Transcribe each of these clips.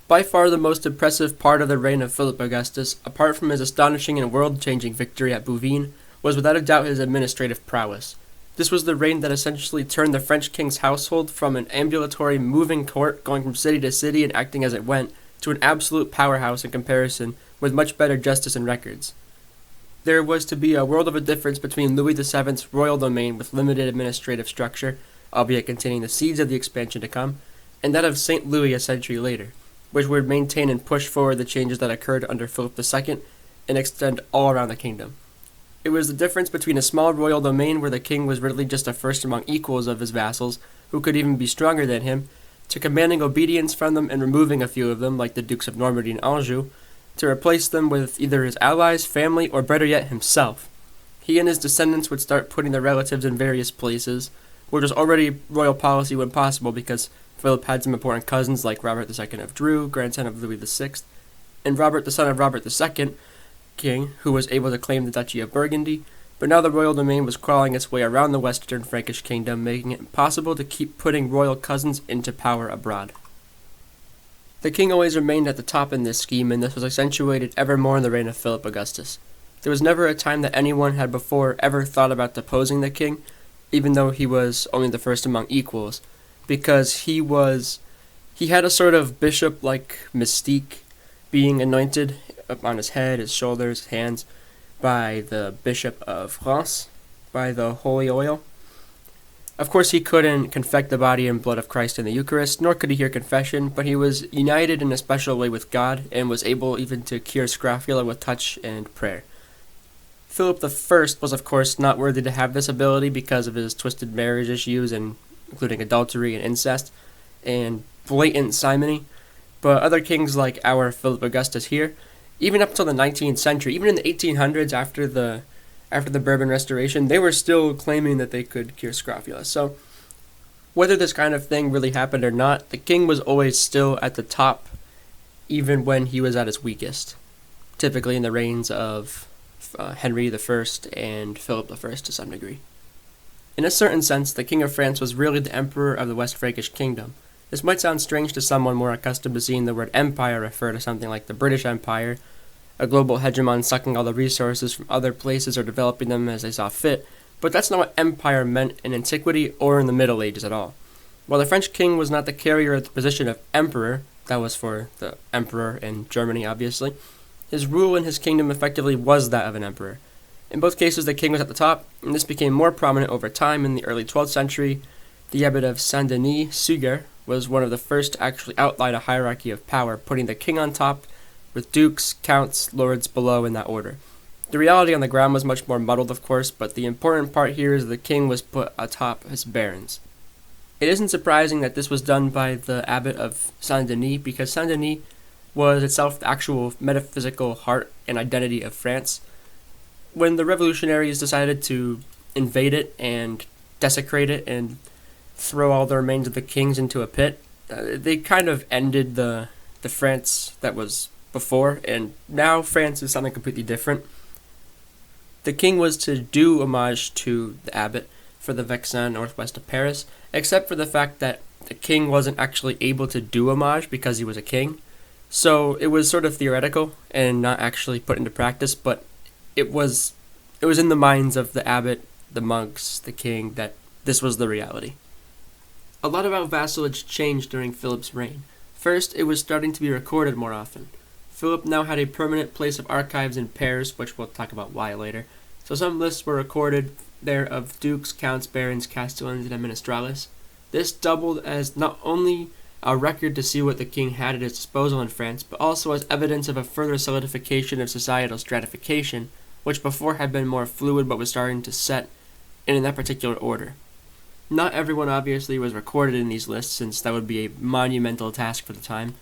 By far the most impressive part of the reign of Philip Augustus, apart from his astonishing and world-changing victory at Bouvines, was without a doubt his administrative prowess. This was the reign that essentially turned the French king's household from an ambulatory moving court going from city to city and acting as it went, to an absolute powerhouse in comparison, with much better justice and records. There was to be a world of a difference between Louis VII's royal domain with limited administrative structure, albeit containing the seeds of the expansion to come, and that of St. Louis a century later, which would maintain and push forward the changes that occurred under Philip II and extend all around the kingdom. It was the difference between a small royal domain where the king was really just a first among equals of his vassals, who could even be stronger than him, to commanding obedience from them and removing a few of them, like the Dukes of Normandy and Anjou, to replace them with either his allies, family, or better yet, himself. He and his descendants would start putting their relatives in various places, which was already royal policy when possible because Philip had some important cousins like Robert II of Dreux, grandson of Louis VI, and Robert the son of Robert II, king, who was able to claim the Duchy of Burgundy, but now the royal domain was crawling its way around the western Frankish kingdom, making it impossible to keep putting royal cousins into power abroad. The king always remained at the top in this scheme, and this was accentuated ever more in the reign of Philip Augustus. There was never a time that anyone had before ever thought about deposing the king, even though he was only the first among equals, because he had a sort of bishop-like mystique, being anointed up on his head, his shoulders, his hands, by the Bishop of France, by the holy oil. Of course, he couldn't confect the body and blood of Christ in the Eucharist, nor could he hear confession, but he was united in a special way with God, and was able even to cure scrofula with touch and prayer. Philip I was, of course, not worthy to have this ability because of his twisted marriage issues, including adultery and incest, and blatant simony, but other kings like our Philip Augustus here, even up until the 19th century, even in the 1800s after the Bourbon Restoration, they were still claiming that they could cure scrofula. So, whether this kind of thing really happened or not, the king was always still at the top, even when he was at his weakest, typically in the reigns of Henry I and Philip I to some degree. In a certain sense, the King of France was really the emperor of the West Frankish kingdom. This might sound strange to someone more accustomed to seeing the word empire refer to something like the British Empire, a global hegemon sucking all the resources from other places or developing them as they saw fit, but that's not what empire meant in antiquity or in the Middle Ages at all. While the French king was not the carrier of the position of emperor, that was for the emperor in Germany obviously, his rule in his kingdom effectively was that of an emperor. In both cases the king was at the top, and this became more prominent over time in the early 12th century. The abbot of Saint-Denis, Suger, was one of the first to actually outline a hierarchy of power, putting the king on top, with dukes, counts, lords below in that order. The reality on the ground was much more muddled, of course, but the important part here is the king was put atop his barons. It isn't surprising that this was done by the abbot of Saint-Denis, because Saint-Denis was itself the actual metaphysical heart and identity of France. When the revolutionaries decided to invade it and desecrate it and throw all the remains of the kings into a pit, they kind of ended the France that was before, and now France is something completely different. The king was to do homage to the abbot for the Vexin northwest of Paris, except for the fact that the king wasn't actually able to do homage because he was a king. So it was sort of theoretical and not actually put into practice, but it was in the minds of the abbot, the monks, the king, that this was the reality. A lot about vassalage changed during Philip's reign. First, it was starting to be recorded more often. Philip now had a permanent place of archives in Paris, which we'll talk about why later. So some lists were recorded there of dukes, counts, barons, castellans, and administrales. This doubled as not only a record to see what the king had at his disposal in France, but also as evidence of a further solidification of societal stratification, which before had been more fluid but was starting to set in that particular order. Not everyone obviously was recorded in these lists, since that would be a monumental task for the time.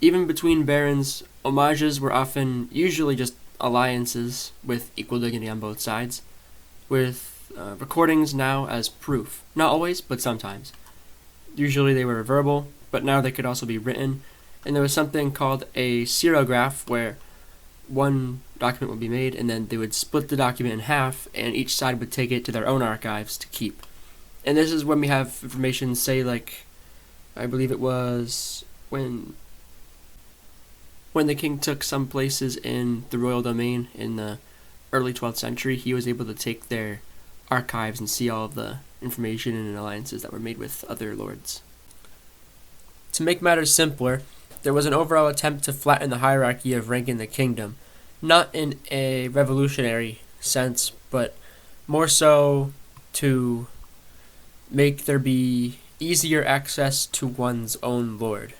Even between barons, homages were usually just alliances with equal dignity on both sides, with recordings now as proof. Not always, but sometimes. Usually they were verbal, but now they could also be written, and there was something called a serograph, where one document would be made, and then they would split the document in half, and each side would take it to their own archives to keep. And this is when we have information, say, like, I believe it was when When the king took some places in the royal domain in the early 12th century, he was able to take their archives and see all of the information and alliances that were made with other lords. To make matters simpler, there was an overall attempt to flatten the hierarchy of rank in the kingdom, not in a revolutionary sense, but more so to make there be easier access to one's own lord.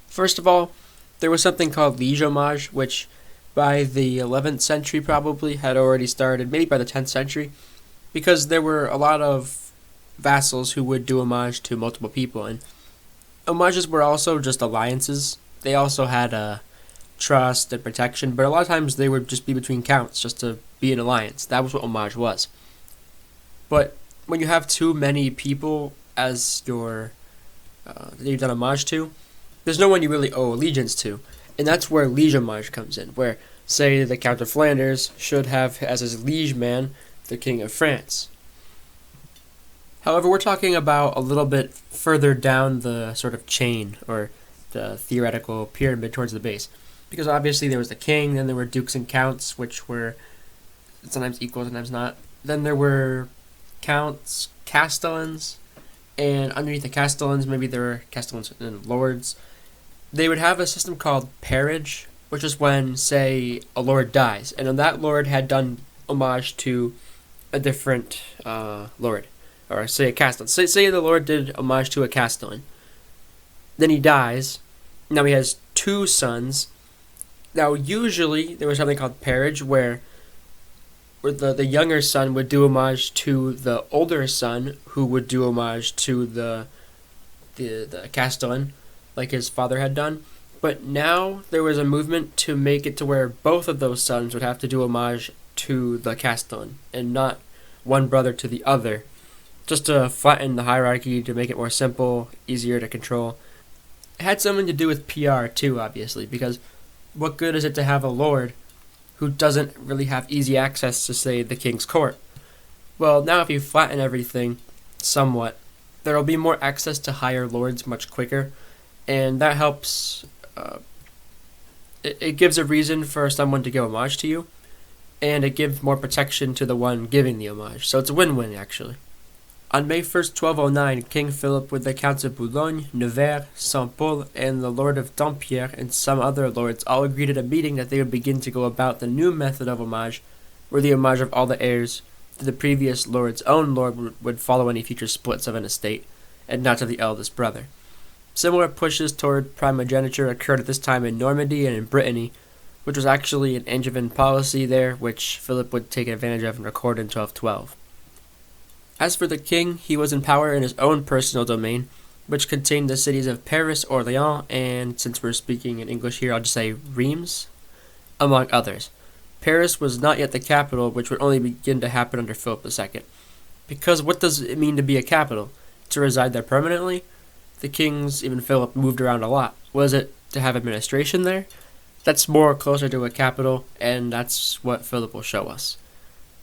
First of all, there was something called liege homage, which by the 11th century probably had already started, maybe by the 10th century, because there were a lot of vassals who would do homage to multiple people, and homages were also just alliances. They also had trust and protection, but a lot of times they would just be between counts, just to be an alliance. That was what homage was. But when you have too many people as your that you've done homage to, there's no one you really owe allegiance to. And that's where liege homage comes in, where, say, the Count of Flanders should have as his liege man the King of France. However, we're talking about a little bit further down the sort of chain, or the theoretical pyramid towards the base. Because obviously there was the king, then there were dukes and counts, which were sometimes equal, sometimes not. Then there were counts, castellans, and underneath the castellans, maybe there were castellans and lords. They would have a system called peerage, which is when, say, a lord dies, and then that lord had done homage to a different lord, or say a castellan. Say the lord did homage to a castellan. Then he dies. Now he has two sons. Now usually there was something called peerage, where the younger son would do homage to the older son, who would do homage to the castellan, like his father had done. But now there was a movement to make it to where both of those sons would have to do homage to the castellan, and not one brother to the other, just to flatten the hierarchy, to make it more simple, easier to control. It had something to do with PR too, obviously, because what good is it to have a lord who doesn't really have easy access to, say, the king's court? Well, now if you flatten everything somewhat, there will be more access to higher lords much quicker, and that helps. It gives a reason for someone to give homage to you, and it gives more protection to the one giving the homage. So it's a win-win, actually. On May 1st, 1209, King Philip, with the Counts of Boulogne, Nevers, Saint-Pol, and the Lord of Dampierre, and some other lords, all agreed at a meeting that they would begin to go about the new method of homage, where the homage of all the heirs to the previous lord's own lord would follow any future splits of an estate, and not to the eldest brother. Similar pushes toward primogeniture occurred at this time in Normandy and in Brittany, which was actually an Angevin policy there, which Philip would take advantage of and record in 1212. As for the king, he was in power in his own personal domain, which contained the cities of Paris, Orléans, and, since we're speaking in English here, I'll just say Reims, among others. Paris was not yet the capital, which would only begin to happen under Philip II. Because what does it mean to be a capital? To reside there permanently? The kings, even Philip, moved around a lot. Was it to have administration there? That's more closer to a capital, and that's what Philip will show us.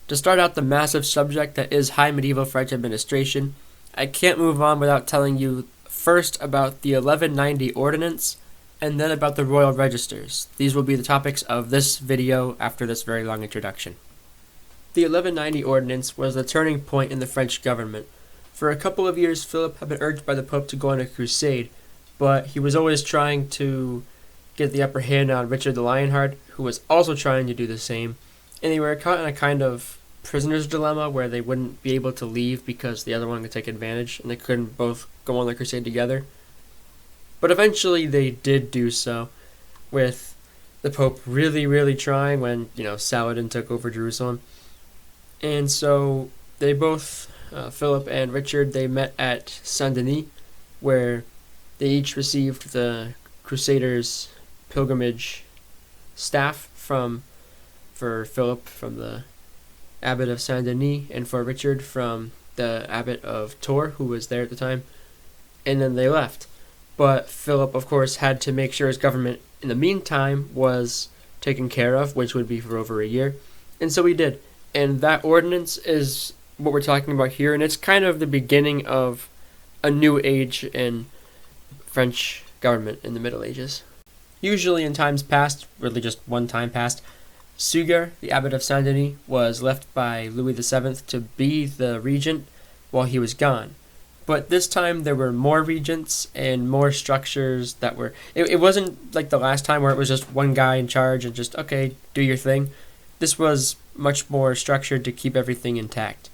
To start out the massive subject that is high medieval French administration, I can't move on without telling you first about the 1190 Ordinance, and then about the royal registers. These will be the topics of this video after this very long introduction. The 1190 Ordinance was the turning point in the French government. For a couple of years, Philip had been urged by the Pope to go on a crusade, but he was always trying to get the upper hand on Richard the Lionheart, who was also trying to do the same, and they were caught in a kind of prisoner's dilemma where they wouldn't be able to leave because the other one could take advantage, and they couldn't both go on the crusade together. But eventually they did do so, with the Pope really trying when, Saladin took over Jerusalem. And so they both, Philip and Richard, they met at Saint-Denis, where they each received the Crusaders' pilgrimage staff for Philip from the abbot of Saint-Denis, and for Richard from the abbot of Tours, who was there at the time, and then they left. But Philip, of course, had to make sure his government, in the meantime, was taken care of, which would be for over a year, and so he did. And that ordinance is what we're talking about here, and it's kind of the beginning of a new age in French government in the Middle Ages. Usually in times past, really just one time past, Suger, the abbot of Saint Denis, was left by Louis VII to be the regent while he was gone. But this time there were more regents and more structures that were... It wasn't like the last time where it was just one guy in charge and just, okay, do your thing. This was much more structured to keep everything intact.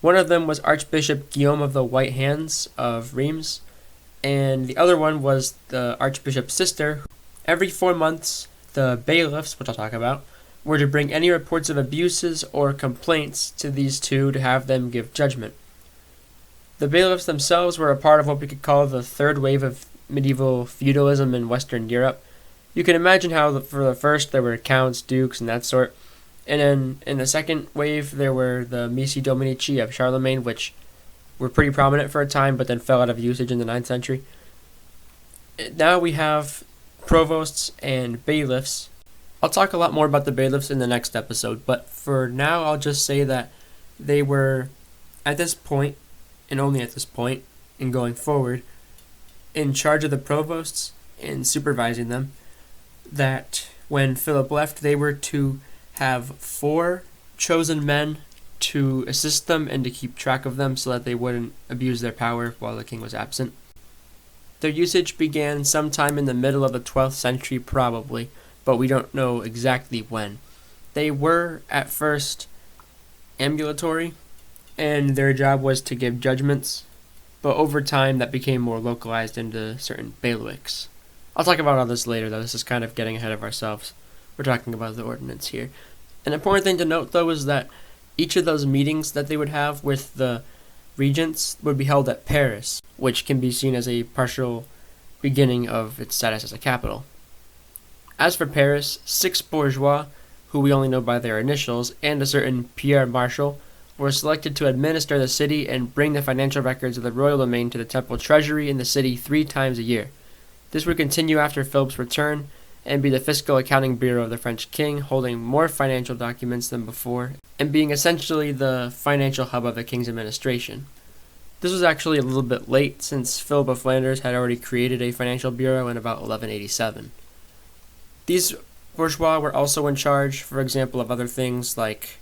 One of them was Archbishop Guillaume of the White Hands of Reims, and the other one was the Archbishop's sister. Every 4 months, the bailiffs, which I'll talk about, were to bring any reports of abuses or complaints to these two to have them give judgment. The bailiffs themselves were a part of what we could call the third wave of medieval feudalism in Western Europe. You can imagine how for the first there were counts, dukes, and that sort. And then in the second wave there were the Missi Dominici of Charlemagne, which were pretty prominent for a time but then fell out of usage in the 9th century. Now we have provosts and bailiffs. I'll talk a lot more about the bailiffs in the next episode, but for now I'll just say that they were, at this point, and only at this point, and going forward, in charge of the provosts and supervising them, that when Philip left, they were to have 4 chosen men to assist them and to keep track of them so that they wouldn't abuse their power while the king was absent. Their usage began sometime in the middle of the 12th century probably, but we don't know exactly when. They were, at first, ambulatory, and their job was to give judgments, but over time that became more localized into certain bailiwicks. I'll talk about all this later, though. This is kind of getting ahead of ourselves. We're talking about the ordinance here. An important thing to note, though, is that each of those meetings that they would have with the regents would be held at Paris, which can be seen as a partial beginning of its status as a capital. As for Paris, 6 bourgeois, who we only know by their initials, and a certain Pierre Marshal, were selected to administer the city and bring the financial records of the royal domain to the temple treasury in the city 3 times a year. This would continue after Philip's return and be the fiscal accounting bureau of the French king, holding more financial documents than before and being essentially the financial hub of the king's administration. This was actually a little bit late since Philip of Flanders had already created a financial bureau in about 1187. These bourgeois were also in charge, for example, of other things like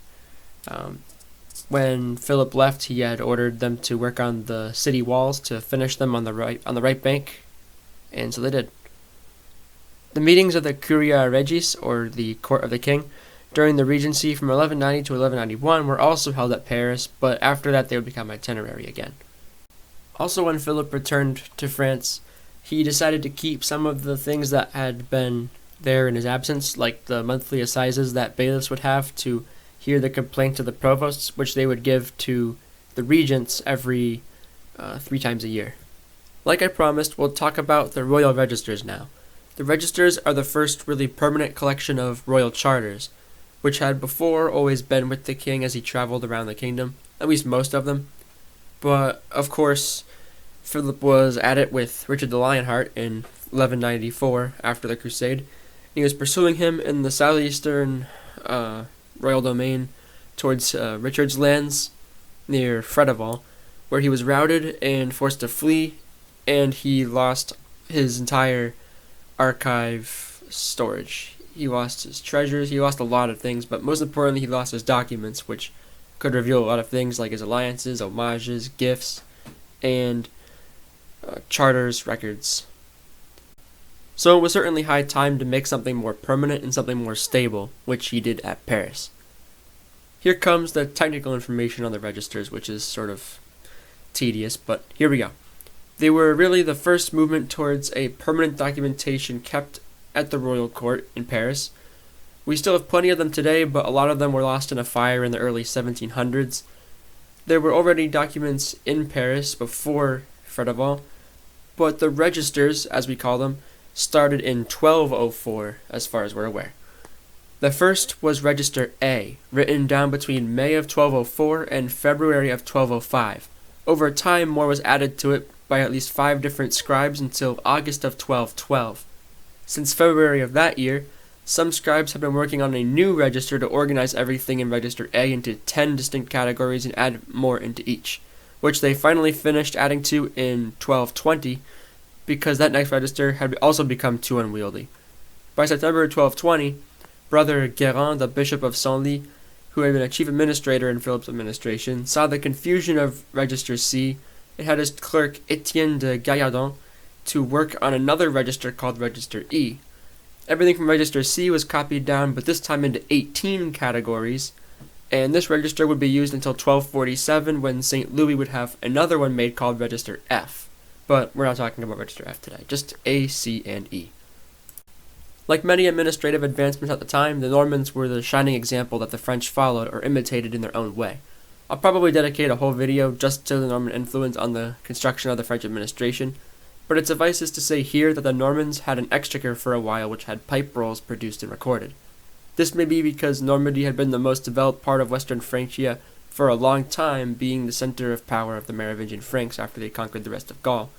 when Philip left, he had ordered them to work on the city walls to finish them on the right bank, and so they did. The meetings of the Curia Regis, or the court of the king, during the regency from 1190 to 1191 were also held at Paris, but after that they would become itinerary again. Also, when Philip returned to France, he decided to keep some of the things that had been there in his absence, like the monthly assizes that bailiffs would have to hear the complaints of the provosts, which they would give to the regents every 3 times a year. Like I promised, we'll talk about the royal registers now. The registers are the first really permanent collection of royal charters, which had before always been with the king as he traveled around the kingdom, at least most of them. But, of course, Philip was at it with Richard the Lionheart in 1194 after the Crusade. He was pursuing him in the southeastern royal domain towards Richard's lands near Fredival, where he was routed and forced to flee, and he lost his entire archive storage. He lost his treasures, he lost a lot of things, but most importantly he lost his documents, which could reveal a lot of things like his alliances, homages, gifts, and charters, records. So it was certainly high time to make something more permanent and something more stable, which he did at Paris. Here comes the technical information on the registers, which is sort of tedious, but here we go. They were really the first movement towards a permanent documentation kept at the royal court in Paris. We still have plenty of them today, but a lot of them were lost in a fire in the early 1700s. There were already documents in Paris before Fredival, but the registers, as we call them, started in 1204, as far as we're aware. The first was Register A, written down between May of 1204 and February of 1205. Over time, more was added to it by at least 5 different scribes until August of 1212. Since February of that year, some scribes have been working on a new register to organize everything in Register A into 10 distinct categories and add more into each, which they finally finished adding to in 1220, because that next register had also become too unwieldy. By September 1220, Brother Guérin, the Bishop of Senlis, who had been a chief administrator in Philip's administration, saw the confusion of Register C and had his clerk Etienne de Gallardon to work on another register called Register E. Everything from Register C was copied down, but this time into 18 categories, and this register would be used until 1247 when St. Louis would have another one made called Register F. But we're not talking about Register F today, just A, C, and E. Like many administrative advancements at the time, the Normans were the shining example that the French followed or imitated in their own way. I'll probably dedicate a whole video just to the Norman influence on the construction of the French administration, but it suffices to say here that the Normans had an exchequer for a while which had pipe rolls produced and recorded. This may be because Normandy had been the most developed part of Western Francia for a long time, being the center of power of the Merovingian Franks after they conquered the rest of Gaul,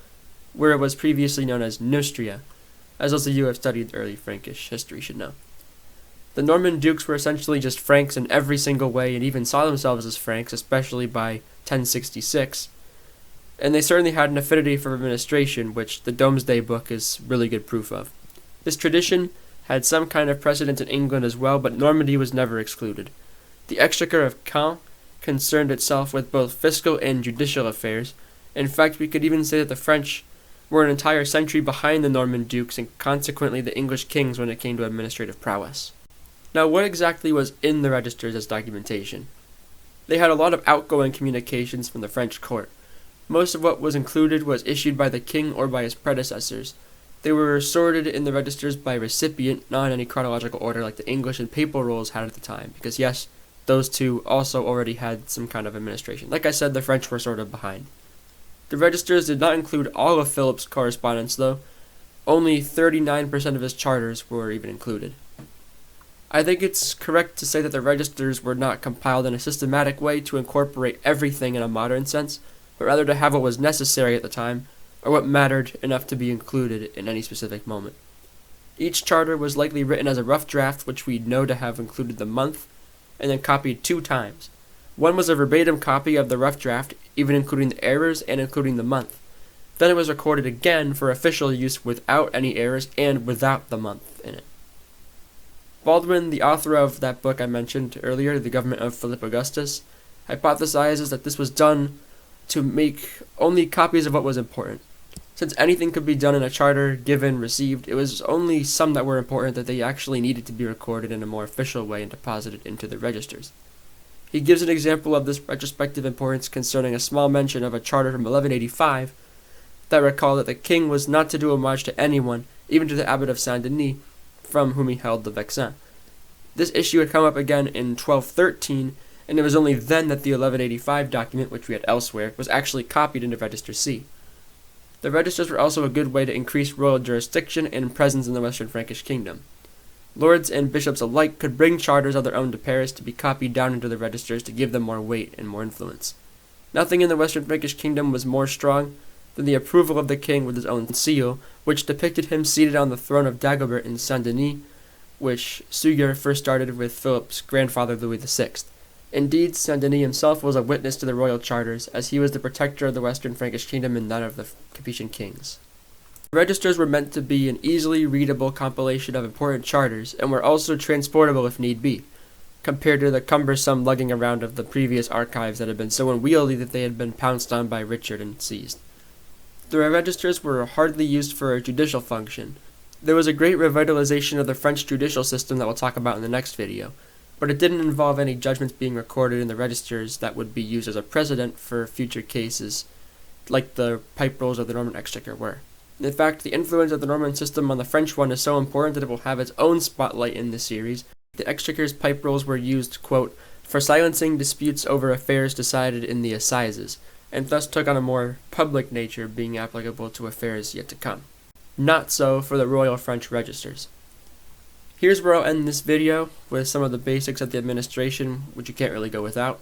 where it was previously known as Neustria, as those of you who have studied early Frankish history should know. The Norman dukes were essentially just Franks in every single way, and even saw themselves as Franks, especially by 1066, and they certainly had an affinity for administration, which the Domesday Book is really good proof of. This tradition had some kind of precedent in England as well, but Normandy was never excluded. The Exchequer of Caen concerned itself with both fiscal and judicial affairs. In fact, we could even say that the French were an entire century behind the Norman dukes and consequently the English kings when it came to administrative prowess. Now, what exactly was in the registers as documentation? They had a lot of outgoing communications from the French court. Most of what was included was issued by the king or by his predecessors. They were sorted in the registers by recipient, not in any chronological order like the English and papal rolls had at the time, because yes, those two also already had some kind of administration. Like I said, the French were sort of behind. The registers did not include all of Philip's correspondence, though. Only 39% of his charters were even included. I think it's correct to say that the registers were not compiled in a systematic way to incorporate everything in a modern sense, but rather to have what was necessary at the time, or what mattered enough to be included in any specific moment. Each charter was likely written as a rough draft, which we know to have included the month, and then copied 2 times. One was a verbatim copy of the rough draft, even including the errors and including the month. Then it was recorded again for official use without any errors and without the month in it. Baldwin, the author of that book I mentioned earlier, The Government of Philip Augustus, hypothesizes that this was done to make only copies of what was important. Since anything could be done in a charter, given, received, it was only some that were important that they actually needed to be recorded in a more official way and deposited into the registers. He gives an example of this retrospective importance concerning a small mention of a charter from 1185 that recalled that the king was not to do homage to anyone, even to the abbot of Saint-Denis, from whom he held the vexin. This issue had come up again in 1213, and it was only then that the 1185 document, which we had elsewhere, was actually copied into Register C. The registers were also a good way to increase royal jurisdiction and presence in the Western Frankish kingdom. Lords and bishops alike could bring charters of their own to Paris to be copied down into the registers to give them more weight and more influence. Nothing in the Western Frankish kingdom was more strong than the approval of the king with his own seal, which depicted him seated on the throne of Dagobert in Saint-Denis, which Suger first started with Philip's grandfather Louis VI. Indeed, Saint-Denis himself was a witness to the royal charters, as he was the protector of the Western Frankish kingdom and that of the Capetian kings. The registers were meant to be an easily readable compilation of important charters, and were also transportable if need be, compared to the cumbersome lugging around of the previous archives that had been so unwieldy that they had been pounced on by Richard and seized. The registers were hardly used for a judicial function. There was a great revitalization of the French judicial system that we'll talk about in the next video, but it didn't involve any judgments being recorded in the registers that would be used as a precedent for future cases, like the pipe rolls of the Norman Exchequer were. In fact, the influence of the Norman system on the French one is so important that it will have its own spotlight in this series. The Exchequer's pipe rolls were used, quote, for silencing disputes over affairs decided in the assizes, and thus took on a more public nature, being applicable to affairs yet to come. Not so for the royal French registers. Here's where I'll end this video, with some of the basics of the administration, which you can't really go without.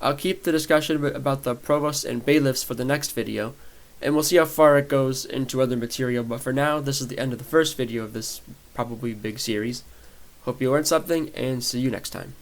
I'll keep the discussion about the provosts and bailiffs for the next video, and we'll see how far it goes into other material, but for now, this is the end of the first video of this probably big series. Hope you learned something, and see you next time.